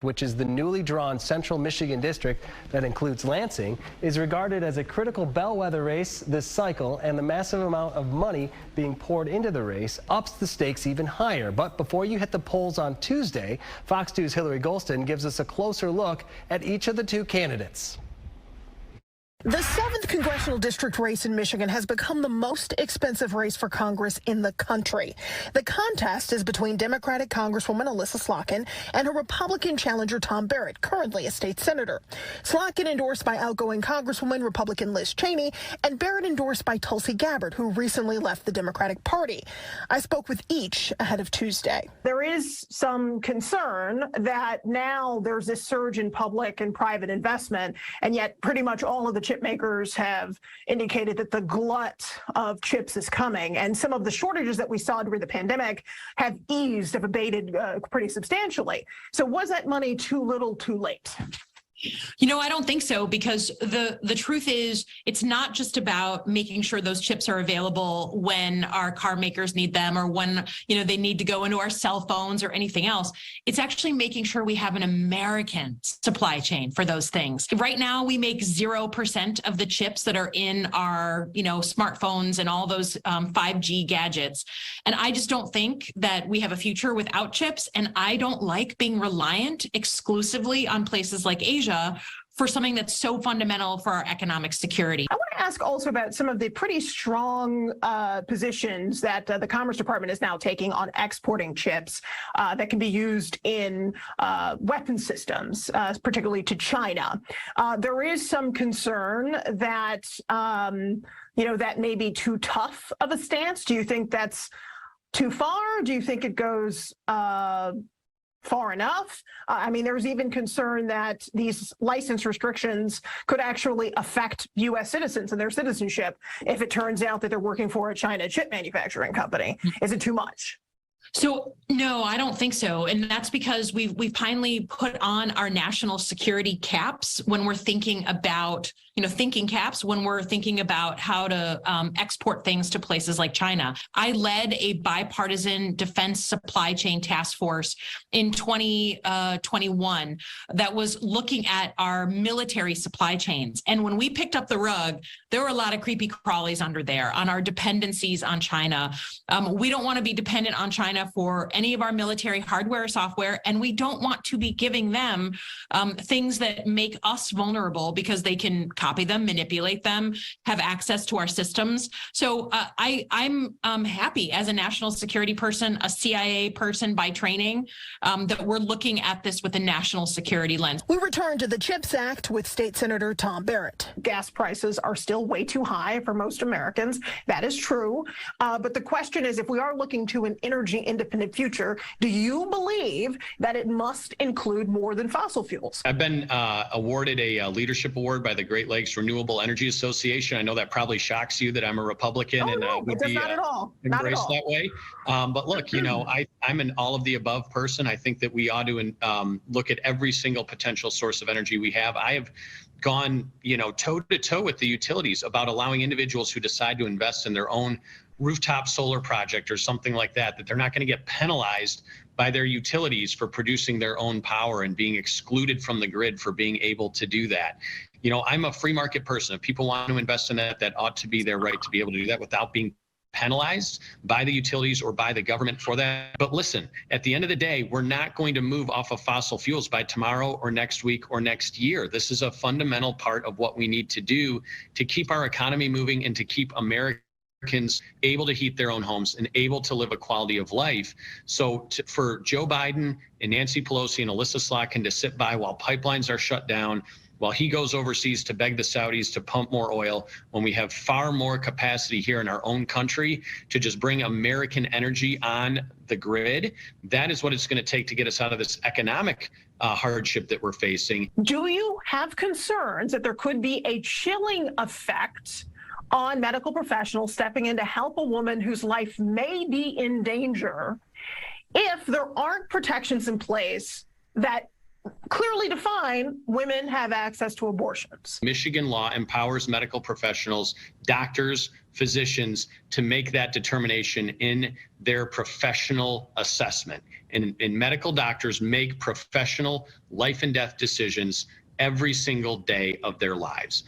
which is the newly drawn central Michigan district that includes Lansing, is regarded as a critical bellwether race this cycle, and the massive amount of money being poured into the race ups the stakes even higher. But before you hit the polls on Tuesday, Fox 2's Hilary Golston gives us a closer look at each of the two candidates. The 7th congressional district race in Michigan has become the most expensive race for Congress in the country. The contest is between Democratic Congresswoman Elissa Slotkin and her Republican challenger Tom Barrett, currently a state senator. Slotkin endorsed by outgoing Congresswoman Republican Liz Cheney, and Barrett endorsed by Tulsi Gabbard, who recently left the Democratic Party. I spoke with each ahead of Tuesday. There is some concern that now there's this surge in public and private investment, and yet pretty much all of the chip makers have indicated that the glut of chips is coming, and some of the shortages that we saw during the pandemic have abated pretty substantially. So was that money too little, too late? You know, I don't think so, because the truth is it's not just about making sure those chips are available when our car makers need them or when, they need to go into our cell phones or anything else. It's actually making sure we have an American supply chain for those things. Right now, we make 0% of the chips that are in our, smartphones and all those 5G gadgets. And I just don't think that we have a future without chips. And I don't like being reliant exclusively on places like Asia for something that's so fundamental for our economic security. I want to ask also about some of the pretty strong positions that the Commerce Department is now taking on exporting chips that can be used in weapon systems, particularly to China. There is some concern that, that may be too tough of a stance. Do you think that's too far? Do you think it goes far enough? There's even concern that these license restrictions could actually affect U.S. citizens and their citizenship if it turns out that they're working for a China chip manufacturing company. Is it too much? So, no, I don't think so. And that's because we've finally put on our national security caps when we're thinking about, thinking caps when we're thinking about how to export things to places like China. I led a bipartisan defense supply chain task force in 2021 that was looking at our military supply chains. And when we picked up the rug, there were a lot of creepy crawlies under there on our dependencies on China. We don't want to be dependent on China for any of our military hardware or software, and we don't want to be giving them things that make us vulnerable because they can copy them, manipulate them, have access to our systems. So I'm happy as a national security person, a CIA person by training, that we're looking at this with a national security lens. We return to the CHIPS Act with State Senator Tom Barrett. Gas prices are still way too high for most Americans. That is true. But the question is, if we are looking to an energy independent future, do you believe that it must include more than fossil fuels? I've been awarded a leadership award by the Great Lakes Renewable Energy Association. I know that probably shocks you that I'm a Republican and would be not at all. embraced that way. But look, I'm an all of the above person. I think that we ought to look at every single potential source of energy we have. I have gone, toe to toe with the utilities about allowing individuals who decide to invest in their own rooftop solar project or something like that they're not going to get penalized by their utilities for producing their own power and being excluded from the grid for being able to do that. I'm a free market person. If people want to invest in that ought to be their right to be able to do that without being penalized by the utilities or by the government for that. But listen, at the end of the day, we're not going to move off of fossil fuels by tomorrow or next week or next year. This is a fundamental part of what we need to do to keep our economy moving and to keep Americans able to heat their own homes and able to live a quality of life. So for Joe Biden and Nancy Pelosi and Elissa Slotkin to sit by while pipelines are shut down, while he goes overseas to beg the Saudis to pump more oil, when we have far more capacity here in our own country to just bring American energy on the grid, that is what it's going to take to get us out of this economic hardship that we're facing. Do you have concerns that there could be a chilling effect on medical professionals stepping in to help a woman whose life may be in danger if there aren't protections in place that clearly define women have access to abortions. Michigan law empowers medical professionals, doctors, physicians to make that determination in their professional assessment. And medical doctors make professional life and death decisions every single day of their lives.